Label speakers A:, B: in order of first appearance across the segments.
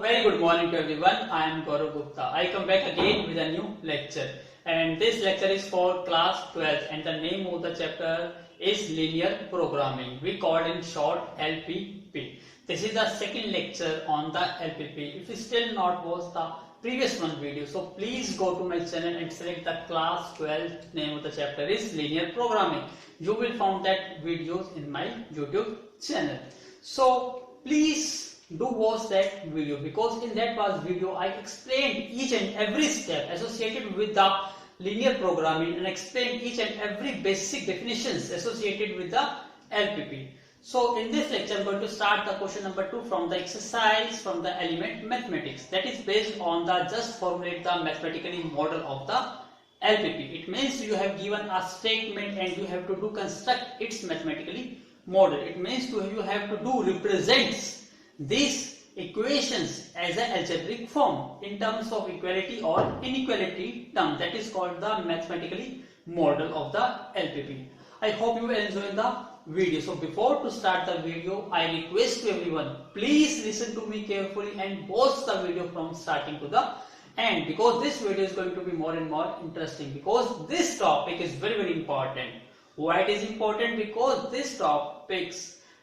A: Very good morning to everyone. I am Gaurav Gupta. I come back again with a new lecture, and this lecture is for class 12 and the name of the chapter is linear programming. We call in short LPP. This is the second lecture on the LPP. If you still not watched the previous one video, so please go to my channel and select the class 12. Name of the chapter is linear programming. You will find that videos in my YouTube channel. So please do watch that video, because in that past video I explained each and every step associated with the linear programming and explained each and every basic definitions associated with the LPP. So in this lecture I'm going to start the question number 2 from the exercise from the element mathematics, that is based on the just formulate the mathematically model of the LPP. It means you have given a statement and you have to do construct its mathematically model. It means you have to do represents these equations as an algebraic form in terms of equality or inequality term. That is called the mathematically model of the LPP. I hope you enjoy the video. So before to start the video, I request to everyone, please listen to me carefully and watch the video from starting to the end, because this video is going to be more and more interesting, because this topic is very important. Why it is important? Because this topic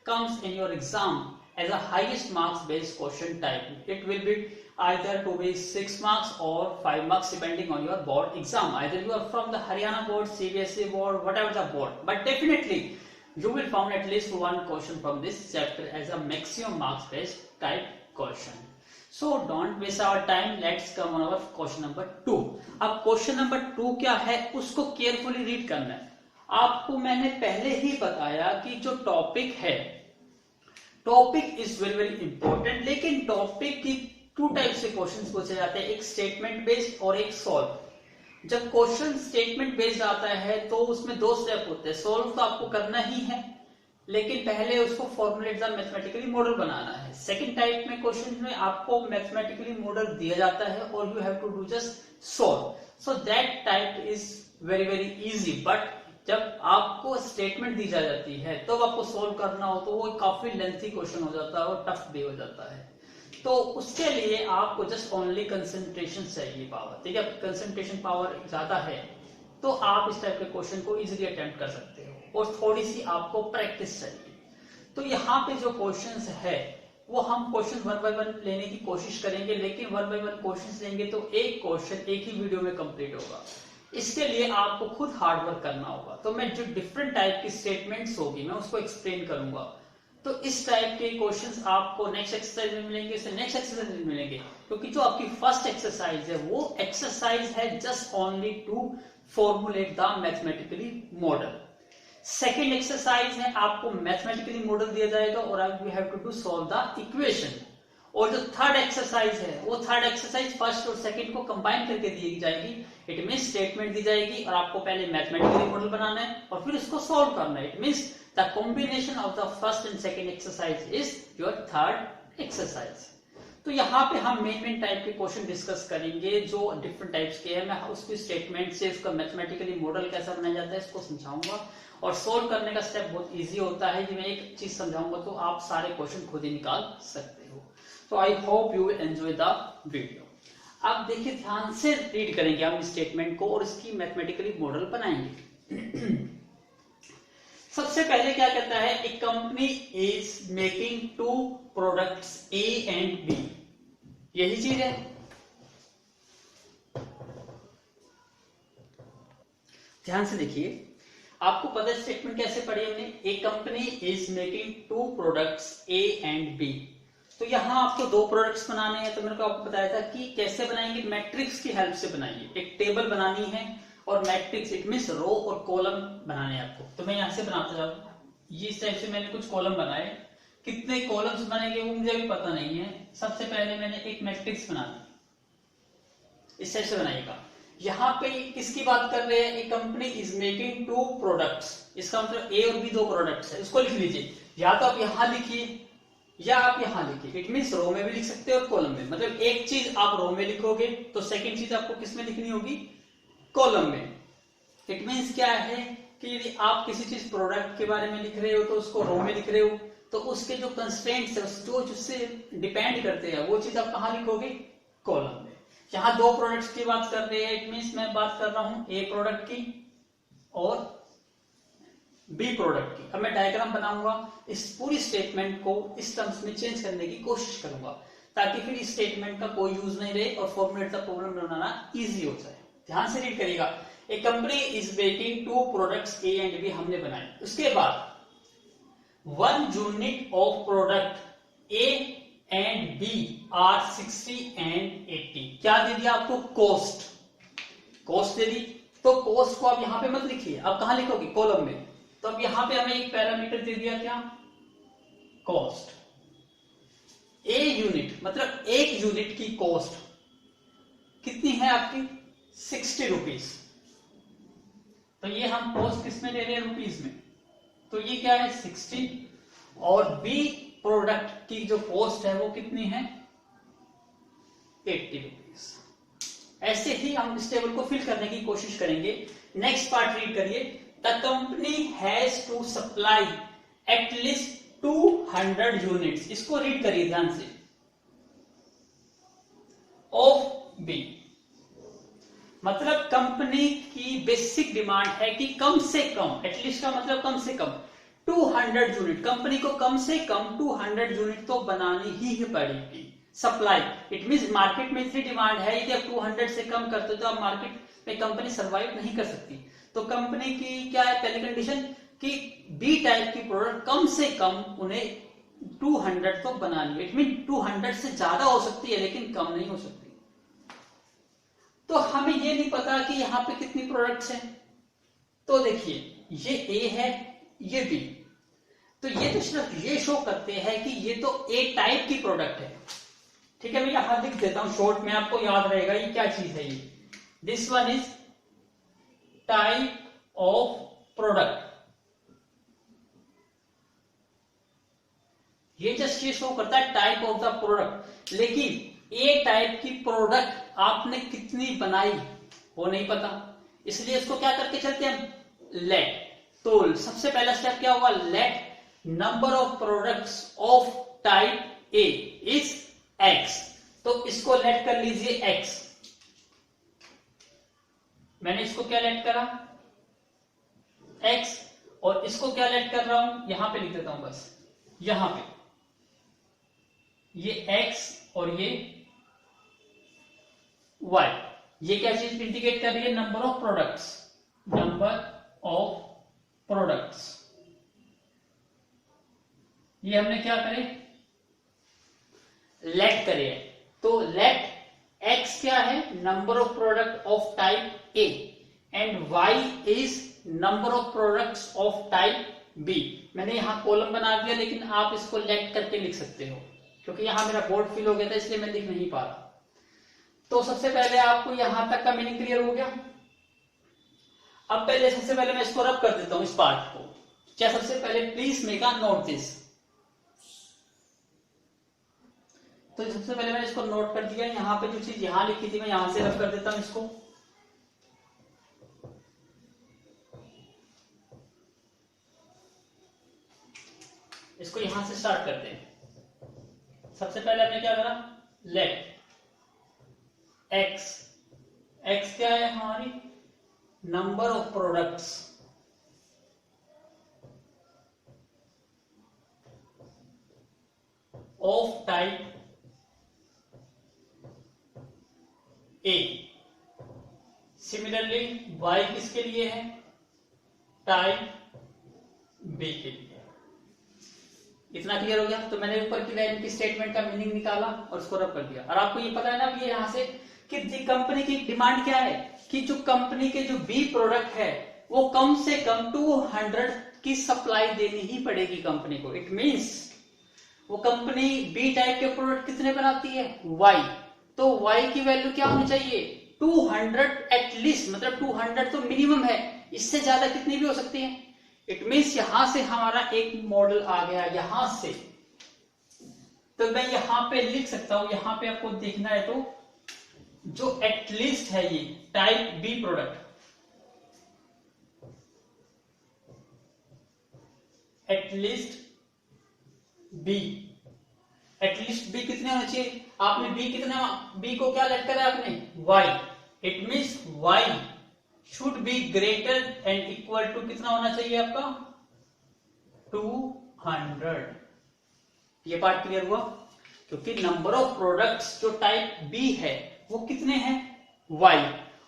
A: comes in your exam as a highest marks based question type. It will be either to be 6 marks or 5 marks depending on your board exam. Either you are from the Haryana board, CBSE board, whatever the board, but definitely you will find at least one question from this chapter as a maximum marks based type question. So don't waste our time, let's come on our question number 2. अब question number 2 क्या है उसको carefully read करना है. आपको मैंने पहले ही बताया कि जो टॉपिक है, टॉपिक इज वेरी इंपॉर्टेंट, लेकिन टॉपिक की 2 टाइप से क्वेश्चंस पूछे जाते हैं, एक स्टेटमेंट बेस्ड और एक सॉल्व. जब क्वेश्चन स्टेटमेंट बेस्ड आता है तो उसमें 2 स्टेप होते हैं. सॉल्व तो आपको करना ही है, लेकिन पहले उसको फॉर्मुलेट द मैथमेटिकली मॉडल बनाना है. सेकंड टाइप में क्वेश्चन में आपको मैथमेटिकली मॉडल दिया जाता है और you have to do just solve. So that type is very easy. But जब आपको स्टेटमेंट दी जाती है तो आपको सोल्व करना हो तो वो काफी लेंथी क्वेश्चन हो जाता है और टफ भी हो जाता है. तो उसके लिए आपको जस्ट ओनली कंसंट्रेशन चाहिए पावर. ठीक है, कंसंट्रेशन पावर ज्यादा है तो आप इस टाइप के क्वेश्चन को इजीली अटेम्प्ट कर सकते हो, और थोड़ी सी आपको प्रैक्टिस चाहिए. तो यहाँ पे जो क्वेश्चंस है वो हम क्वेश्चन 1 बाय 1 लेने की कोशिश करेंगे, लेकिन 1 बाय 1 क्वेश्चन लेंगे तो एक क्वेश्चन एक ही वीडियो में कंप्लीट होगा. इसके लिए आपको खुद हार्ड वर्क करना होगा. तो मैं जो डिफरेंट टाइप की स्टेटमेंट्स होगी मैं उसको एक्सप्लेन करूंगा. तो इस टाइप के क्वेश्चंस आपको नेक्स्ट एक्सरसाइज में मिलेंगे, इससे नेक्स्ट एक्सरसाइज में मिलेंगे, क्योंकि जो आपकी फर्स्ट एक्सरसाइज है वो एक्सरसाइज है just only to formulate the mathematically model. Second exercise है आपको मैथमेटिकली मॉडल दिया जाएगा और you have to do solve the equation. और जो थर्ड एक्सरसाइज है वो थर्ड एक्सरसाइज फर्स्ट और सेकंड को कंबाइन करके दी जाएगी. इट मींस स्टेटमेंट दी जाएगी और आपको पहले मैथमेटिकली मॉडल बनाना है और फिर इसको सॉल्व करना है. It means the combination of the first and second exercise is your third exercise. तो यहाँ पे हम मेन टाइप के क्वेश्चन डिस्कस करेंगे जो डिफरेंट टाइप्स के हैं. मैं उसकी स्टेटमेंट से उसका मैथमेटिकली मॉडल कैसा बनाया जाता है इसको समझाऊंगा, और सोल्व करने का स्टेप बहुत इजी होता है. मैं एक चीज समझाऊंगा तो आप सारे क्वेश्चन खुद ही निकाल सकते हो. तो I hope you will enjoy the video. अब देखिए, ध्यान से रीड करेंगे हम स्टेटमेंट को और इसकी मैथमेटिकली मॉडल बनाएंगे. सबसे पहले क्या कहता है, a company is making 2 products A and B. यही चीज है. ध्यान से देखिए, आपको पता है स्टेटमेंट कैसे पढ़ी हमने. A company is making 2 products A and B. तो यहां आपको 2 प्रोडक्ट्स बनाने हैं. तो मैंने आपको बताया था कि कैसे बनाएंगे, मैट्रिक्स की हेल्प से बनाइए. एक टेबल बनानी है और मैट्रिक्स इट मींस रो और कॉलम बनाने हैं आपको. तो मैं यहां से बनाता जाऊं. ये इस टाइप से मैंने कुछ कॉलम बनाए. कितने कॉलम्स बनेंगे वो मुझे भी पता नहीं है. सबसे पहले मैंने एक मैट्रिक्स बना दी, इस टाइप से बनाइएगा. यहाँ पे किसकी बात कर रहे हैं, ए कंपनी इज मेकिंग 2 प्रोडक्ट्स. इसका मतलब ए और बी 2 प्रोडक्ट्स है. इसको लिख लीजिए, या तो आप यहां लिखिए या आप यहां लिखिए. इट मींस रो में भी लिख सकते हैं और कॉलम में. मतलब एक चीज आप रो में लिखोगे तो सेकंड चीज आपको किसमें लिखनी होगी, कॉलम में. इट मींस क्या है कि यदि आप किसी चीज प्रोडक्ट के बारे में लिख रहे हो तो उसको रो में लिख रहे हो, तो उसके जो कंस्ट्रेंट्स है जो जिससे डिपेंड करते हैं वो चीज आप कहाँ लिखोगे, कॉलम में। यहाँ दो प्रोडक्ट्स की बात कर रहे हैं, इट मींस मैं बात कर रहा हूं ए प्रोडक्ट की और बी प्रोडक्ट की। अब मैं डायग्राम बनाऊंगा, इस पूरी स्टेटमेंट को इस टर्म्स में चेंज करने की कोशिश करूंगा ताकि फिर इस स्टेटमेंट का कोई यूज नहीं रहे और फॉर्मुलेट का प्रॉब्लम बनाना इजी हो जाए। ध्यान से रीड करिएगा। A company is making two products A and B हमने बनाए, उसके बाद 1 unit of product A and B are 60 and 80। क्या दे दिया आपको, कॉस्ट दे दी। तो कॉस्ट को आप यहां पे मत लिखिए, आप कहां लिखोगे, कॉलम में। तो अब यहां पे हमें एक पैरामीटर दे दिया, क्या, कॉस्ट। ए यूनिट मतलब एक यूनिट की कॉस्ट कितनी है आपकी, 60 रुपीज। तो ये हम कॉस्ट किस में ले रहे हैं, रुपीज में। तो ये क्या है, 60। और बी प्रोडक्ट की जो कॉस्ट है वो कितनी है, 80 रुपीज। ऐसे ही हम इस टेबल को फिल करने की कोशिश करेंगे। नेक्स्ट पार्ट रीड करिए। The company has to supply at least 200 units, इसको रीड करिए ध्यान से, ऑफ बी। मतलब कंपनी की बेसिक डिमांड है कि कम से कम, एटलीस्ट का मतलब कम से कम 200 यूनिट, कंपनी को कम से कम 200 यूनिट तो बनानी ही पड़ेगी सप्लाई। इट मींस मार्केट में इतनी डिमांड है कि अब 200 से कम करते तो अब मार्केट में कंपनी सरवाइव नहीं कर सकती। तो कंपनी की क्या है पहली कंडीशन कि बी टाइप की प्रोडक्ट कम से कम उन्हें 200 तो बनानी है। इट मीन 200 से ज्यादा हो सकती है लेकिन कम नहीं हो सकती। तो हमें ये नहीं पता कि यहां पे कितनी प्रोडक्ट्स हैं। तो देखिए ये ए है, ये बी, तो ये तो सिर्फ ये शो करते हैं कि ये तो ए टाइप की प्रोडक्ट है। ठीक है, मैं यहां लिख देता हूं शॉर्ट में, आपको याद रहेगा ये क्या चीज है। ये this one is type of product. ये जस्ट ये शो करता है टाइप ऑफ द प्रोडक्ट, लेकिन ए टाइप की प्रोडक्ट आपने कितनी बनाई वो नहीं पता, इसलिए इसको क्या करके चलते हैं, लेट। तो सबसे पहला स्टेप क्या होगा, let number of products of type A is x. तो इसको लेट कर लीजिए एक्स। मैंने इसको क्या लेट करा, एक्स, और इसको क्या लेट कर रहा हूं, यहां पे लिख देता हूं बस, यहां पे ये एक्स और ये y। ये क्या चीज इंडिकेट कर रही है, number of products, number of products. ये हमने क्या करे, लेट करे। तो लेट x क्या है, number of product of type A and y is number of products of type B। मैंने यहां कॉलम बना दिया लेकिन आप इसको लेट करके लिख सकते हो, क्योंकि यहां मेरा बोर्ड फिल हो गया था इसलिए मैं लिख नहीं पा रहा। तो सबसे पहले आपको यहां तक का मीनिंग क्लियर हो गया। अब पहले सबसे पहले मैं इसको रब कर देता हूं इस पार्ट को। क्या, सबसे पहले please make a note this. तो सबसे पहले मैंने इसको नोट कर दिया, यहां पे जो चीज यहां लिखी थी मैं यहां से रब कर देता हूं इसको। इसको यहां से स्टार्ट करते हैं। सबसे पहले हमने क्या करा, लेट एक्स, एक्स क्या है हमारी, number of products of type A. Similarly y किसके लिए है, टाइप बी के लिए। इतना क्लियर हो गया। तो मैंने ऊपर की लाइन की स्टेटमेंट का मीनिंग निकाला और उसको रब कर दिया। और आपको ये पता है ना कि यहां से कि कंपनी की डिमांड क्या है, कि जो कंपनी के जो बी प्रोडक्ट है वो कम से कम 200 की सप्लाई देनी ही पड़ेगी कंपनी को। इट मींस वो कंपनी बी टाइप के प्रोडक्ट कितने बनाती है, वाई। तो वाई की वैल्यू क्या होनी चाहिए, 200 एटलीस्ट, मतलब 200 तो मिनिमम है, इससे ज्यादा कितनी भी हो सकती है। इट मींस यहां से हमारा एक मॉडल आ गया यहां से। तो मैं यहां पे लिख सकता हूं, यहां पे आपको देखना है तो जो एटलीस्ट है ये type B product, at least B, at least B कितने होने चाहिए? आपने बी कितना, बी को क्या लेट करा आपने? Y. It means Y should be greater and equal to कितना होना चाहिए आपका? 200। ये पार्ट क्लियर हुआ? क्योंकि नंबर ऑफ प्रोडक्ट्स जो टाइप बी है वो कितने हैं? वाई।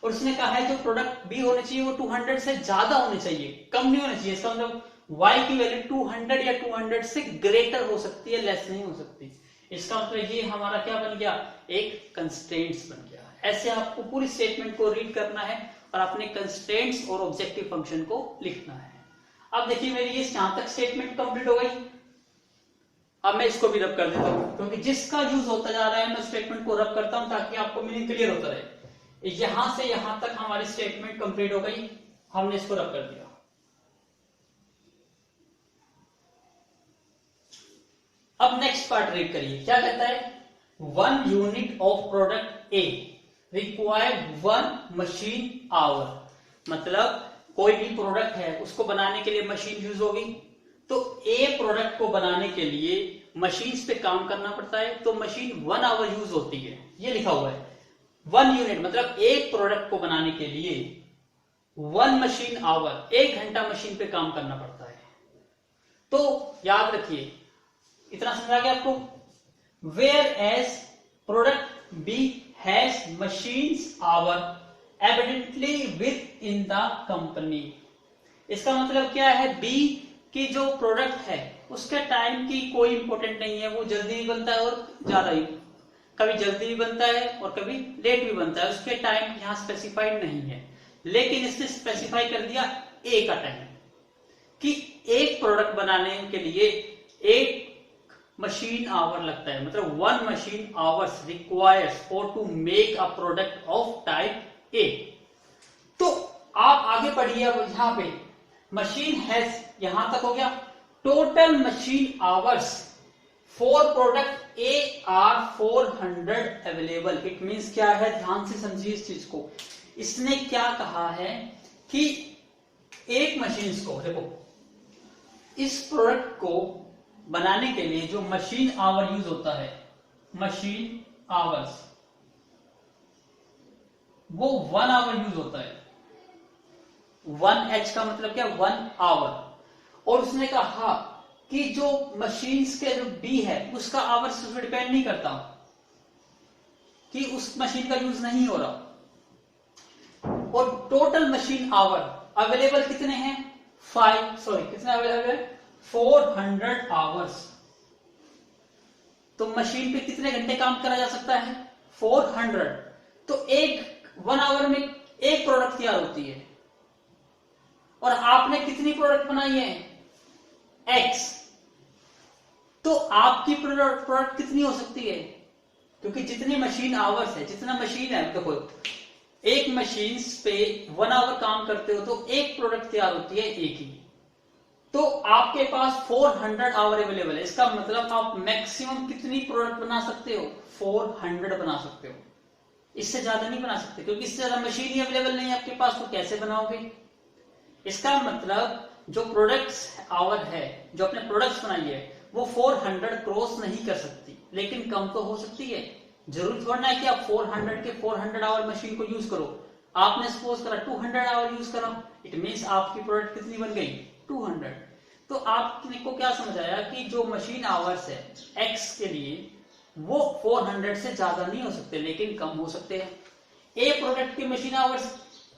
A: और उसने कहा है जो प्रोडक्ट बी होने चाहिए वो 200 से ज्यादा होने चाहिए, कम नहीं होने चाहिए। इसका मतलब y की वैल्यू 200 या 200 से ग्रेटर हो सकती है, लेस नहीं हो सकती। इसका मतलब ये हमारा क्या बन गया? एक कंस्ट्रेंट्स बन गया। ऐसे आपको पूरी स्टेटमेंट को रीड करना है और अपने कंस्ट्रेंट्स और ऑब्जेक्टिव फंक्शन को लिखना है। अब देखिए मेरी ये यहां तक स्टेटमेंट कंप्लीट हो गई। अब मैं इसको भी रब कर देता हूं, क्योंकि जिसका यूज होता जा रहा है मैं स्टेटमेंट को रब करता हूं ताकि आपको मीनिंग क्लियर होता रहे। यहां से यहां तक हमारी स्टेटमेंट कंप्लीट हो गई, हमने इसको रब कर दिया। अब नेक्स्ट पार्ट रीड करिए, क्या कहता है? 1 unit of product A require 1 machine our. मतलब कोई भी प्रोडक्ट है उसको बनाने के लिए मशीन यूज होगी, तो ए प्रोडक्ट को बनाने के लिए मशीन्स पे काम करना पड़ता है, तो मशीन 1 आवर यूज होती है। ये लिखा हुआ है 1 यूनिट, मतलब एक प्रोडक्ट को बनाने के लिए 1 मशीन आवर, 1 घंटा मशीन पे काम करना पड़ता है। तो याद रखिए, इतना समझा गया आपको? Whereas product B has machines hour evidently within the company. इसका मतलब क्या है? बी की जो प्रोडक्ट है उसके टाइम की कोई इंपॉर्टेंट नहीं है, वो जल्दी भी बनता है और ज्यादा ही, कभी जल्दी भी बनता है और कभी लेट भी बनता है, उसके टाइम यहां स्पेसिफाइड नहीं है। लेकिन इसने स्पेसिफाई कर दिया ए का टाइम, कि एक प्रोडक्ट बनाने के लिए एक मशीन आवर लगता है, मतलब 1 machine hours requires for to make a product of type A. तो आप आगे पढ़िए। अब यहां पे मशीन हैज, यहां तक हो गया। Total machine hours for product A R 400 available. It means क्या है? ध्यान से समझिए इस चीज को। इसने क्या कहा है कि एक मशीन को, देखो इस प्रोडक्ट को बनाने के लिए जो मशीन आवर यूज होता है, मशीन आवर्स, वो 1 आवर यूज होता है। 1H का मतलब क्या? 1 आवर। और उसने कहा कि जो मशीन्स के जो बी है उसका आवर्स उस पर डिपेंड नहीं करता, कि उस मशीन का यूज नहीं हो रहा। और टोटल मशीन आवर अवेलेबल कितने हैं? कितने अवेलेबल है? 400 आवर्स। तो मशीन पे कितने घंटे काम करा जा सकता है? 400। तो 1 आवर में एक प्रोडक्ट तैयार होती है। और आपने कितनी प्रोडक्ट बनाई है? X। तो आपकी प्रोडक्ट कितनी हो सकती है? क्योंकि जितनी मशीन आवर्स है, जितना मशीन है, देखो एक मशीन पे 1 आवर काम करते हो तो एक प्रोडक्ट तैयार होती है एक ही। तो आपके पास 400 आवर अवेलेबल है। इसका मतलब आप मैक्सिमम कितनी प्रोडक्ट बना सकते हो? 400 बना सकते हो। इससे ज्यादा नहीं बना सकते, क्योंकि इससे ज्यादा मशीन ही अवेलेबल नहीं है आपके पास, तो कैसे बनाओगे? इसका मतलब जो प्रोडक्ट्स आवर है, जो अपने प्रोडक्ट्स बनाई है, वो 400 क्रॉस नहीं कर सकती, लेकिन कम तो हो सकती है। जरूर थोड़ा है कि आप 400 के 400 आवर मशीन को यूज करो। आपने सपोज करा 200 आवर यूज करा, इट मींस आपकी प्रोडक्ट कितनी बन गई? 200। तो आपने को क्या समझ आया कि जो मशीन आवर्स है एक्स के लिए वो 400 से ज्यादा नहीं हो सकते, लेकिन कम हो सकते हैं। ए प्रोडक्ट की मशीन आवर्स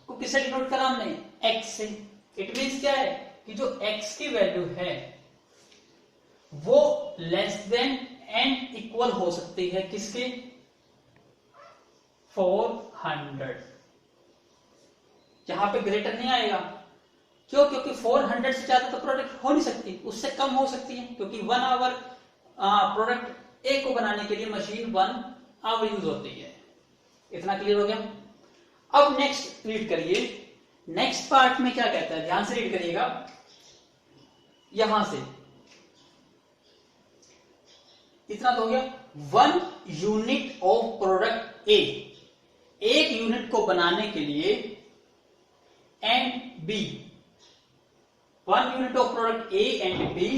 A: को किससे डिनोट करा हमने? एक्स से। इट मींस क्या है कि जो एक्स की वैल्यू है वो लेस देन एंड इक्वल हो सकती है किसके? 400। यहां पे ग्रेटर नहीं आएगा। क्यों? क्योंकि 400 से ज्यादा तो प्रोडक्ट हो नहीं सकती, उससे कम हो सकती है, क्योंकि 1 आवर प्रोडक्ट ए को बनाने के लिए मशीन 1 आवर यूज होती है। इतना क्लियर हो गया? अब नेक्स्ट रीड करिए। नेक्स्ट पार्ट में क्या कहता है, ध्यान से रीड करिएगा। यहां से इतना तो हो गया। 1 यूनिट ऑफ प्रोडक्ट ए, एक यूनिट को बनाने के लिए and B, 1 unit of product A and B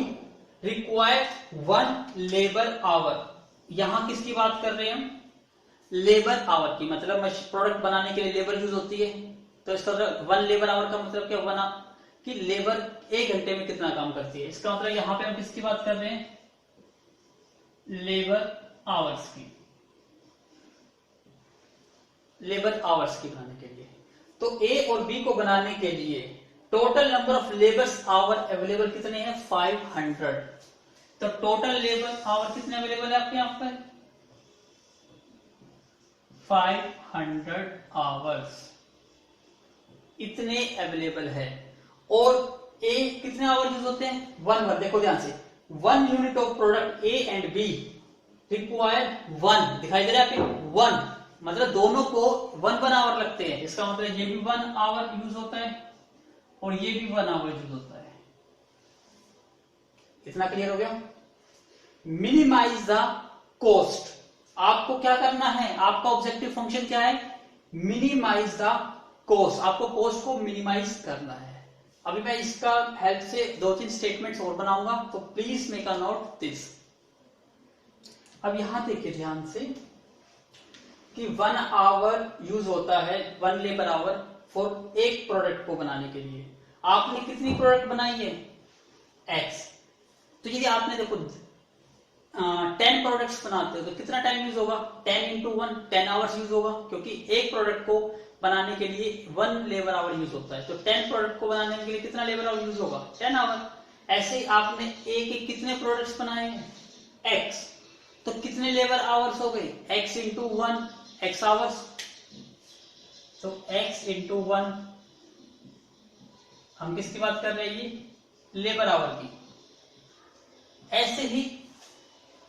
A: require 1 labour hour. यहां किसकी बात कर रहे हैं हम? लेबर आवर की, मतलब प्रोडक्ट बनाने के लिए लेबर यूज होती है, तो इसका मतलब 1 लेबर आवर का मतलब क्या बना कि लेबर 1 घंटे में कितना काम करती है। इसका मतलब यहां पे हम किसकी बात कर रहे हैं? लेबर आवर्स की, लेबर आवर्स की बनाने के लिए। तो ए और बी को बनाने के लिए total number of labours hour available कितने हैं? 500। तो टोटल लेबर आवर कितने अवेलेबल है आपके यहां पर? 500 आवर्स, इतने अवेलेबल है। और ए कितने आवर यूज होते हैं? 1 आवर। देखो ध्यान से, 1 unit of product A and B require 1, दिखाई दे रहा है आपके 1, मतलब दोनों को 1 आवर लगते हैं। इसका मतलब ये भी 1 आवर यूज होता है और ये भी 1 आवर यूज होता है। इतना क्लियर हो गया? Minimise the cost. आपको क्या करना है? आपका ऑब्जेक्टिव फंक्शन क्या है? Minimise the cost. आपको कॉस्ट को मिनिमाइज करना है। अभी मैं इसका हेल्प से 2-3 स्टेटमेंट्स और बनाऊंगा, तो please make a note this. अब यहां देखिए ध्यान से कि 1 आवर यूज होता है, 1 लेबर आवर फॉर एक प्रोडक्ट को बनाने के लिए। आपने कितनी प्रोडक्ट बनाई है? X। तो यदि आपने देखो 10 प्रोडक्ट्स बनाते हो तो कितना टाइम यूज होगा? 10 into 1, 10 आवर्स यूज होगा, क्योंकि एक प्रोडक्ट को बनाने के लिए 1 लेबर आवर यूज होता है। तो 10 प्रोडक्ट को बनाने के लिए कितना लेबर आवर यूज होगा? 10 आवर। ऐसे ही आपने ए के कितने प्रोडक्ट्स बनाए हैं? X। तो कितने लेबर आवर्स हो गए? X into 1, X hours. तो X into 1, हम किसकी बात कर रहे हैं? ये लेबर आवर की। ऐसे ही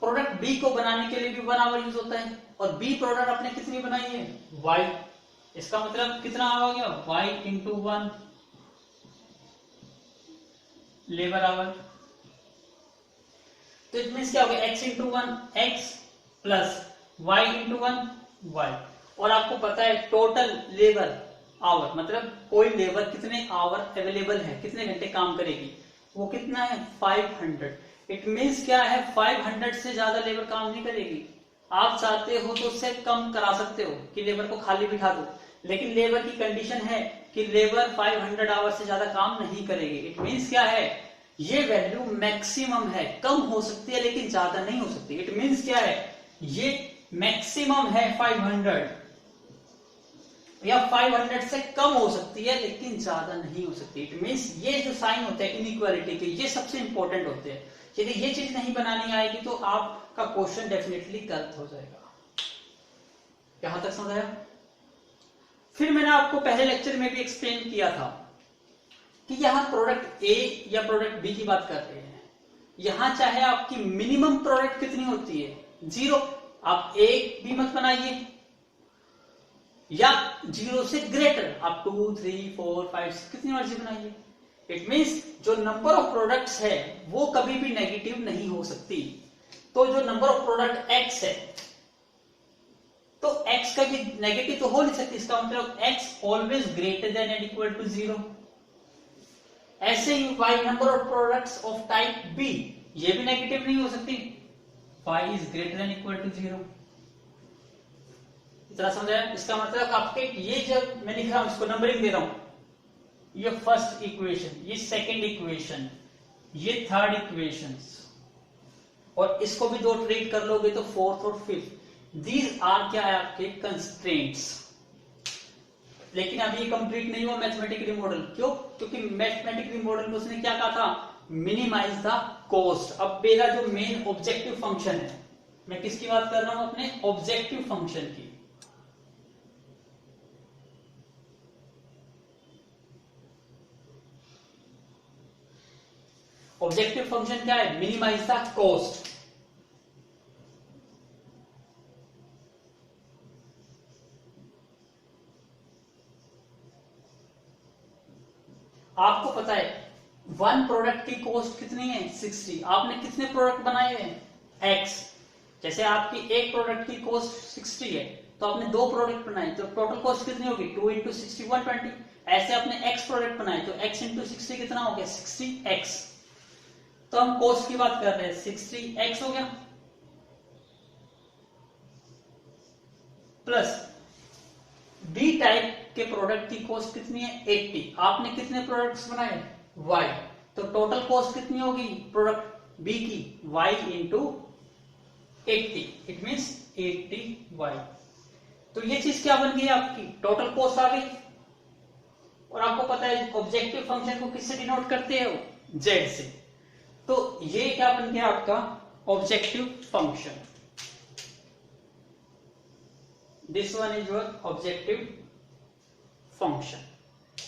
A: प्रोडक्ट बी को बनाने के लिए भी 1 आवर यूज होता है, और बी प्रोडक्ट आपने कितनी बनाई है? Y। इसका मतलब कितना आ गया? Y into 1 labour our. तो इट मीन्स क्या हो गया? X into 1 X plus Y into 1 Y। और आपको पता है टोटल लेबर आवर, मतलब कोई लेबर कितने आवर अवेलेबल है, कितने घंटे काम करेगी, वो कितना है? 500। इट मीन्स क्या है? 500 से ज्यादा लेबर काम नहीं करेगी। आप चाहते हो तो उससे कम करा सकते हो कि लेबर को खाली बिठा दो, लेकिन लेबर की कंडीशन है कि लेबर 500 आवर से ज्यादा काम नहीं करेगी। इट मीन्स क्या है? ये वैल्यू मैक्सिमम है, कम हो सकती है लेकिन ज्यादा नहीं हो सकती। इट मीन्स क्या है? ये मैक्सिमम है 500, या 500 से कम हो सकती है लेकिन ज्यादा नहीं हो सकती। इट मीन्स ये जो साइन होते हैं इनइक्वालिटी के, ये सबसे इंपॉर्टेंट होते हैं। यदि ये चीज नहीं बनानी आएगी तो आपका क्वेश्चन डेफिनेटली गलत हो जाएगा। यहां तक समझ आया? फिर मैंने आपको पहले लेक्चर में भी एक्सप्लेन किया था कि यहां प्रोडक्ट ए या प्रोडक्ट बी की बात कर रहे हैं। यहां चाहे आपकी मिनिमम प्रोडक्ट कितनी होती है? 0। आप एक भी मत बनाइए, या 0 से ग्रेटर आप 2, 3, 4, 5 कितनी मर्जी बनाइए। इट मीन्स जो नंबर ऑफ प्रोडक्ट्स है वो कभी भी नेगेटिव नहीं हो सकती। तो जो नंबर ऑफ प्रोडक्ट x है, तो x का भी नेगेटिव तो हो नहीं सकती। इसका मतलब x always greater than and equal to 0। ऐसे ही y number of products of type b, ये भी नेगेटिव नहीं हो सकती। y is greater than equal to 0। इतना समझा? इसका मतलब आपके ये जब मैं लिख रहा हूं, इसको नंबरिंग दे रहा हूं, ये फर्स्ट इक्वेशन, ये सेकंड इक्वेशन, ये थर्ड इक्वेशन, और इसको भी 2 ट्रीट कर लोगे तो फोर्थ और फिफ्थ। दीज आर क्या है? आपके कंस्ट्रेंट्स। लेकिन अभी ये कंप्लीट नहीं हुआ मैथमेटिकली मॉडल। क्यों? क्योंकि मैथमेटिकली मॉडल में उसने क्या कहा था? Minimise the cost. अब मेरा जो मेन ऑब्जेक्टिव फंक्शन है, मैं किसकी बात कर रहा हूं? अपने ऑब्जेक्टिव फंक्शन की। ऑब्जेक्टिव फंक्शन क्या है? Minimise the cost. आपको पता है 1 प्रोडक्ट की कॉस्ट कितनी है? 60। आपने कितने प्रोडक्ट बनाए हैं? X। जैसे आपकी एक प्रोडक्ट की कॉस्ट 60 है, तो आपने 2 प्रोडक्ट बनाए, तो टोटल कॉस्ट कितनी होगी? 2 into 60 120। ऐसे आपने X प्रोडक्ट बनाए, तो X into 60 कितना हो गया? 60X। तो हम कॉस्ट की बात कर रहे हैं, 60x हो गया प्लस बी टाइप के प्रोडक्ट की कॉस्ट कितनी है 80। आपने कितने प्रोडक्ट्स बनाए y, तो टोटल कॉस्ट कितनी होगी प्रोडक्ट बी की y into 80, it means 80y। तो ये चीज क्या बन गई आपकी टोटल कॉस्ट आ गई। और आपको पता है ऑब्जेक्टिव फंक्शन को किससे डिनोट करते हो z से, तो ये क्या बन गया आपका objective function. This one is your objective function.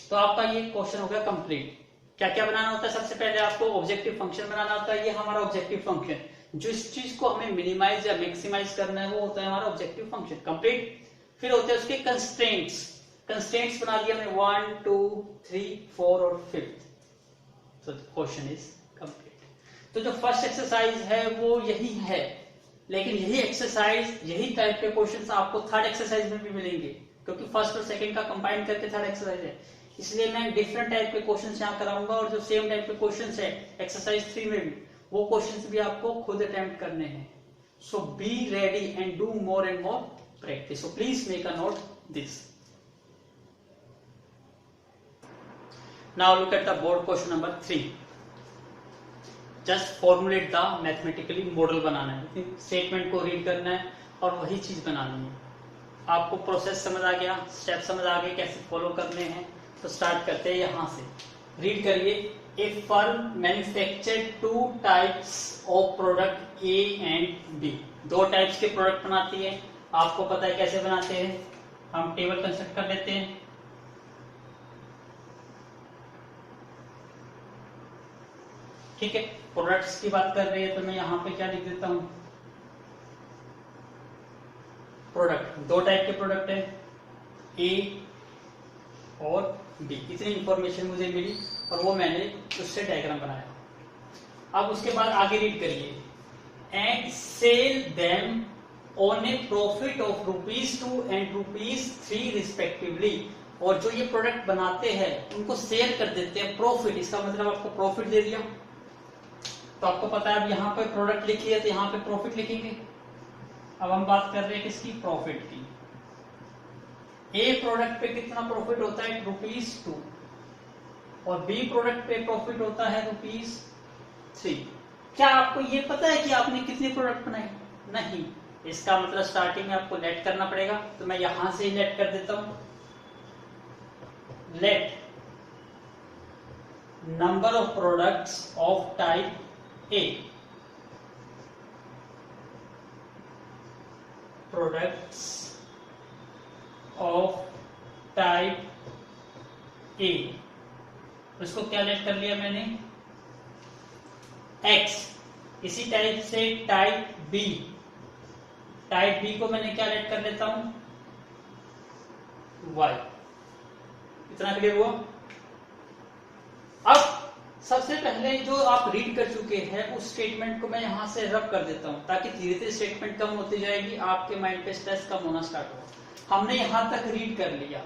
A: तो आपका ये क्वेश्चन हो गया कंप्लीट। क्या क्या बनाना होता है, सबसे पहले आपको ऑब्जेक्टिव फंक्शन बनाना होता है। ये हमारा ऑब्जेक्टिव फंक्शन, जिस चीज को हमें मिनिमाइज या मैक्सिमाइज करना है वो होता है हमारा ऑब्जेक्टिव फंक्शन कंप्लीट। फिर होते हैं उसके कंस्ट्रेंट्स। कंस्ट्रेंट्स बना दिया हमने 1 2 3 4 और 5th, तो क्वेश्चन इज कंप्लीट। तो जो फर्स्ट एक्सरसाइज है वो यही है, लेकिन यही एक्सरसाइज यही टाइप के क्वेश्चंस आपको थर्ड एक्सरसाइज में भी मिलेंगे, क्योंकि फर्स्ट और सेकंड का कंबाइन करके थर्ड एक्सरसाइज है। इसलिए मैं डिफरेंट टाइप के क्वेश्चंस यहाँ कराऊंगा, और जो सेम टाइप के क्वेश्चंस है एक्सरसाइज 3 में भी, वो क्वेश्चंस भी आपको खुद अटेम्प्ट करने हैं। So be ready and do more and more practice. So please make a note this. Now look at the board question number 3। Just formulate the mathematically model बनाना है, स्टेटमेंट को रीड करना है और वही चीज बनानी है। आपको प्रोसेस समझ आ गया, स्टेप समझ आ गए कैसे फॉलो करने हैं। तो स्टार्ट करते हैं यहां से, रीड करिए। A firm manufacture 2 types of product A and B. 2 types के प्रोडक्ट बनाती है। आपको पता है कैसे बनाते हैं, हम टेबल कंस्ट्रक्ट कर लेते हैं। ठीक है, प्रोडक्ट्स की बात कर रही है तो मैं यहां पे क्या लिख देता हूं, प्रोडक्ट। 2 टाइप के प्रोडक्ट है, ए और बी। इतनी इंफॉर्मेशन मुझे मिली और वो मैंने उससे डायग्राम बनाया। अब उसके बाद आगे रीड करिए। And sell them on A profit of ₹2 and ₹3 respectively. और जो ये प्रोडक्ट बनाते हैं उनको सेल कर देते हैं प्रॉफिट। इसका मतलब आपको प्रॉफिट दे दिया, तो आपको पता है अब यहाँ पे प्रोडक्ट लिखी है तो यहाँ पे प्रॉफिट लिखेंगे। अब हम बात कर रहे हैं किसकी, प्रॉफिट की। ए प्रोडक्ट पे कितना प्रॉफिट होता है ₹2, और बी प्रोडक्ट पे प्रॉफिट होता है ₹3। क्या आपको ये पता है कि आपने कितने प्रोडक्ट बनाए? नहीं। इसका मतलब स्टार्टिंग में आपको लेट करना पड़ेगा, तो मैं यहां से ही लेट कर देता हूं। Let number of products of type A, products of type ए, उसको क्या लेट कर लिया मैंने, x। इसी टाइप से टाइप बी, टाइप बी को मैंने क्या लेट कर लेता हूं, y। इतना क्लियर हुआ। अब सबसे पहले जो आप रीड कर चुके हैं उस स्टेटमेंट को मैं यहां से रब कर देता हूं, ताकि धीरे धीरे स्टेटमेंट कम होती जाएगी, आपके माइंड पे स्ट्रेस कम होना स्टार्ट होगा। हमने यहां तक रीड कर लिया,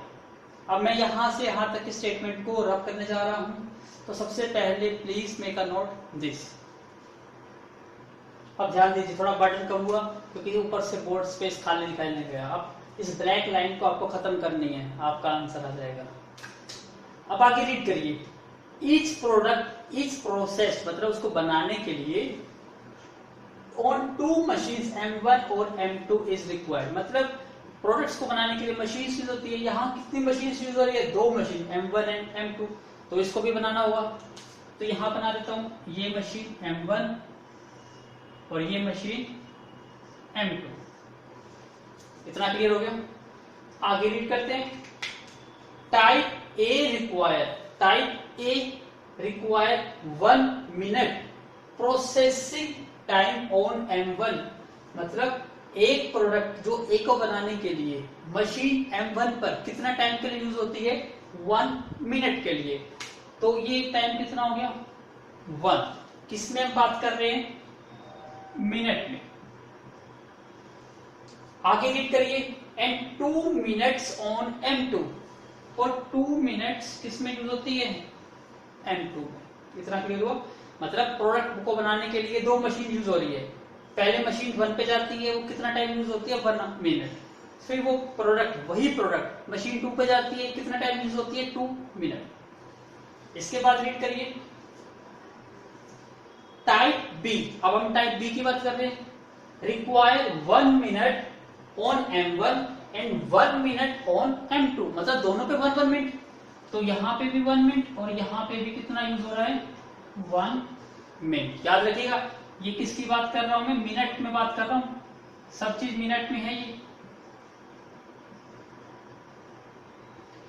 A: अब मैं यहां से यहां तक इस स्टेटमेंट को रब करने जा रहा हूं। तो सबसे पहले please make a note this. अब ध्यान दीजिए, थोड़ा बर्डन कम हुआ क्योंकि ऊपर से बोर्ड स्पेस खाली दिखाई नहीं गया। अब इस ब्लैक लाइन को आपको खत्म करनी है, आपका आंसर आ जाएगा। अब आगे रीड करिए। ईच प्रोडक्ट, ईच प्रोसेस मतलब उसको बनाने के लिए ऑन 2 मशीन्स M1 और M2 इज रिक्वायर्ड। मतलब प्रोडक्ट्स को बनाने के लिए मशीन यूज होती है। यहाँ कितनी मशीन यूज हो रही है, 2 मशीन, M1 एंड M2। तो इसको भी बनाना होगा, तो यहां बना देता हूं, ये मशीन M1 और ये मशीन M2। इतना क्लियर हो गया। आगे रीड करते हैं। Type A require, type A require 1 minute processing time on M1। मतलब एक प्रोडक्ट जो ए को बनाने के लिए मशीन M1 पर कितना टाइम के लिए यूज होती है, 1 मिनट के लिए। तो ये टाइम कितना हो गया, 1। किसमें हम बात कर रहे हैं, मिनट में। आगे रीड करिए। एंड 2 मिनट्स ऑन M2, और 2 मिनट्स किसमें यूज होती है, M2 में। इतना क्लियर हुआ। मतलब प्रोडक्ट को बनाने के लिए दो मशीन यूज हो रही है। पहले मशीन 1 पे जाती है, वो कितना टाइम यूज होती है 1 मिनट। फिर वो प्रोडक्ट, वही प्रोडक्ट मशीन 2 पे जाती है, कितना टाइम यूज होती है 2 मिनट। इसके बाद रीड करिए टाइप बी। अब हम टाइप बी की बात कर रहे हैं। Require 1 minute on M1 and 1 minute on M2, मतलब दोनों पे 1 मिनट। तो यहाँ पे भी 1 मिनट और यहाँ पे भी कितना यूज हो रहा है 1 मिनट। याद रखिएगा ये किसकी बात कर रहा हूं मैं, मिनट में बात कर रहा हूं, सब चीज मिनट में है ये।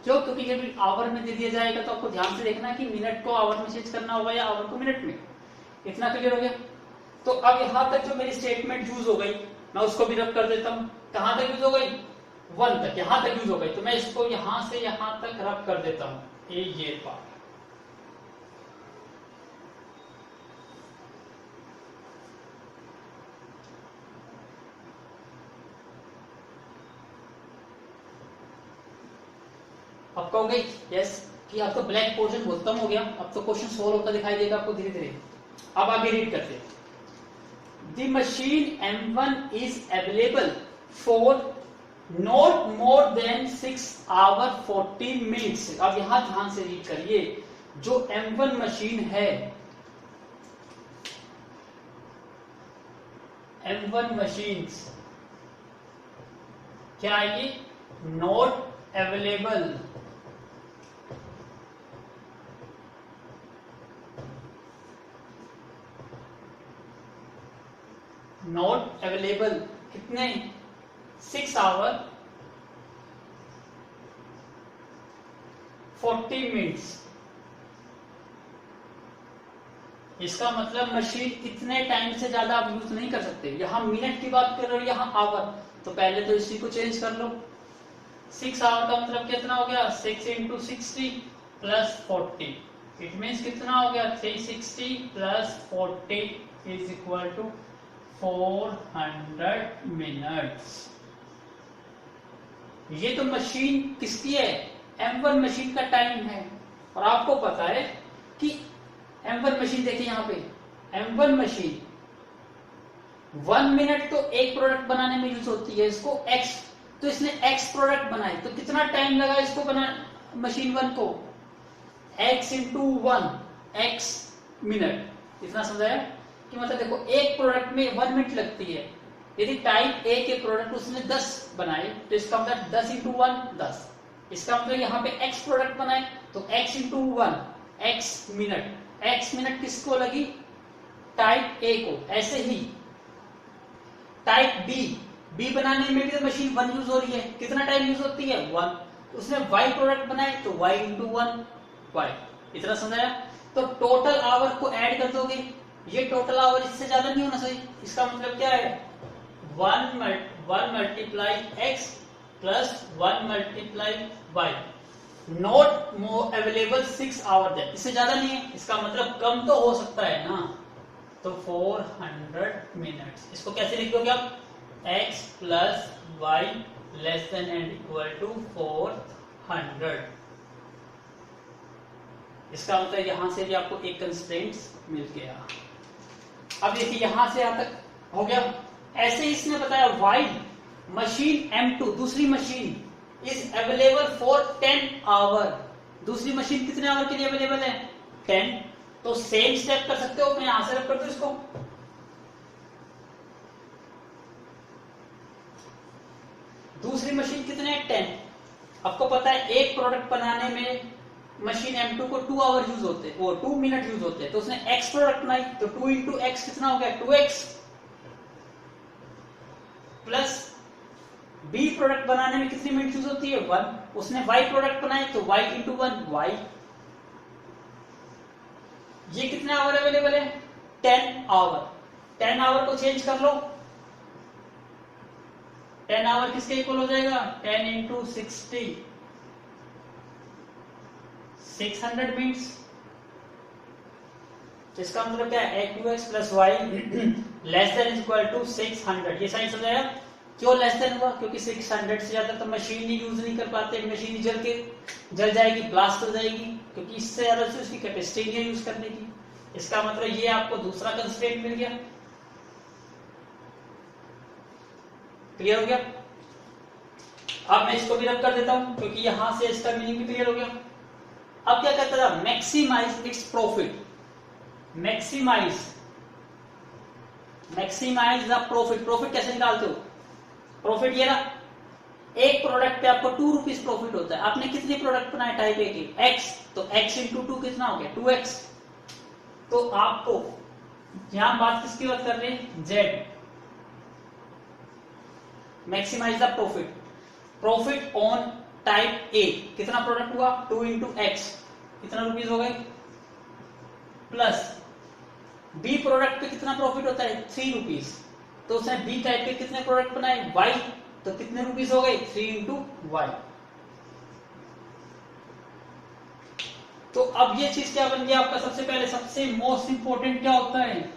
A: क्यों? क्योंकि जब आवर में दे दिया जाएगा तो आपको ध्यान से देखना है कि मिनट को आवर में चेंज करना होगा या आवर को मिनट में। इतना क्लियर हो गया? तो अब यहां तक जो मेरी स्टेटमेंट यूज हो गई मैं उसको भी रब कर देता हूं। कहां तक यूज हो गई 1 तक, यहां तक यूज हो गई, तो मैं इसको यहां से यहां तक रब कर देता हूं, ये पार्ट। अब कहोगे यस कि अब तो ब्लैक पोर्शन बहुत कम हो गया, अब तो क्वेश्चन सोल्व होता दिखाई देगा आपको धीरे धीरे। अब आगे रीड करते हैं। The machine M1 is available for not more than 6 hour 40 minutes. अब यहां ध्यान से रीड करिए, जो M1 मशीन है, M1 मशीन्स क्या है ये, नॉट अवेलेबल नॉट अवेलेबल कितने 6 आवर 40 मिनट्स। इसका मतलब मशीन इतने टाइम से ज्यादा आप यूज नहीं कर सकते। यहां मिनट की बात कर रहे हो, यहां आवर, तो पहले तो इसी को चेंज कर लो। 6 आवर का मतलब कितना हो गया 6 इंटू 60 प्लस 40, इट मीन्स कितना हो गया 360 plus 40 is equal to 400 minutes. ये तो मशीन किसकी है, M1 मशीन का टाइम है। और आपको पता है कि M1 मशीन देखिए यहां पे, M1 मशीन 1 मिनट तो एक प्रोडक्ट बनाने में यूज होती है, इसको X, तो इसने X प्रोडक्ट बनाए, तो कितना टाइम लगा इसको बना मशीन 1 को, X इंटू 1 X मिनट। इतना समझाया कि मतलब देखो एक प्रोडक्ट में 1 मिनट लगती है। यदि टाइप ए के प्रोडक्ट उसने 10 बनाए तो इसका मतलब 10 इंटू 1 10। इसका मतलब यहाँ पे X प्रोडक्ट बनाए तो X into 1 X minute. X minute किसको लगी, टाइप ए को। ऐसे ही टाइप बी बनाने में भी तो मशीन 1 यूज हो रही है, कितना टाइम यूज होती है 1। उसने Y प्रोडक्ट बनाए तो Y इंटू 1 Y। इतना समझाया? तो टोटल आवर को ऐड कर दोगे, ये टोटल आवर इससे ज्यादा नहीं होना चाहिए। इसका मतलब क्या है 1 multiply X plus 1 multiply Y, not more available 6 hour then, इससे ज्यादा नहीं है। इसका मतलब कम तो हो सकता है ना, तो 400 मिनट्स। इसको कैसे लिखोगे आप, X plus Y less than and equal to 400। इसका मतलब यहां से भी आपको एक कंस्ट्रेंट्स मिल गया। अब देखिए यहां से यहां तक हो गया। ऐसे ही इसने बताया वाई मशीन M2 दूसरी मशीन इज अवेलेबल फॉर 10 आवर। दूसरी मशीन कितने आवर के लिए अवेलेबल है 10। तो सेम स्टेप कर सकते हो, मैं यहां से रख कर दूं इसको। दूसरी मशीन कितने है 10। आपको पता है एक प्रोडक्ट बनाने में मशीन M2 को 2 आवर यूज होते हैं, वो 2 मिनट यूज होते हैं। तो उसने X प्रोडक्ट बनाई तो 2 इंटू एक्स कितना हो गया 2x, प्लस B प्रोडक्ट बनाने में कितनी मिनट यूज होती है 1। उसने Y प्रोडक्ट बनाए तो Y इंटू 1 Y। ये कितने आवर अवेलेबल है 10 आवर। 10 आवर को चेंज कर लो, 10 आवर किसके इक्वल हो जाएगा 10 इंटू 60 600 मिनट्स। इसका मतलब क्या है 2x plus Y less than equal to 600। ये साइन समझाया? क्यों लेस देन हुआ, क्योंकि 600 से ज्यादा तो मशीन ही यूज नहीं कर पाते, मशीन जल जाएगी, ब्लास्ट हो जाएगी, क्योंकि इससे ज्यादा से उसकी कैपेसिटी नहीं है यूज करने की। इसका मतलब ये आपको दूसरा कंस्ट्रेंट मिल गया। क्लियर हो गया? अब मैं इसको भी रब कर देता हूं क्योंकि यहां से इसका मीनिंग भी क्लियर हो गया। अब क्या कहता था? Maximise its profit. Maximise the profit. Profit कैसे निकालते हो? प्रॉफिट ये ना, एक प्रोडक्ट पे आपको 2 रुपीज प्रॉफिट होता है। आपने कितने प्रोडक्ट बनाए टाइप ए के? x, तो x इंटू 2 कितना हो गया? 2x। तो आपको यहां बात किसकी बात कर रहे हैं? z। Maximise the profit. Profit on type A कितना प्रोडक्ट हुआ? 2 इंटू एक्स, कितना रुपीज हो गए? प्लस बी प्रोडक्ट पे कितना प्रॉफिट होता है? 3 रुपीज। तो उसने बी टाइप के कितने प्रोडक्ट बनाए? वाई, तो कितने रुपीज हो गए? 3 इंटू वाई। तो अब ये चीज क्या बन गया आपका? सबसे पहले सबसे मोस्ट इंपोर्टेंट क्या होता है?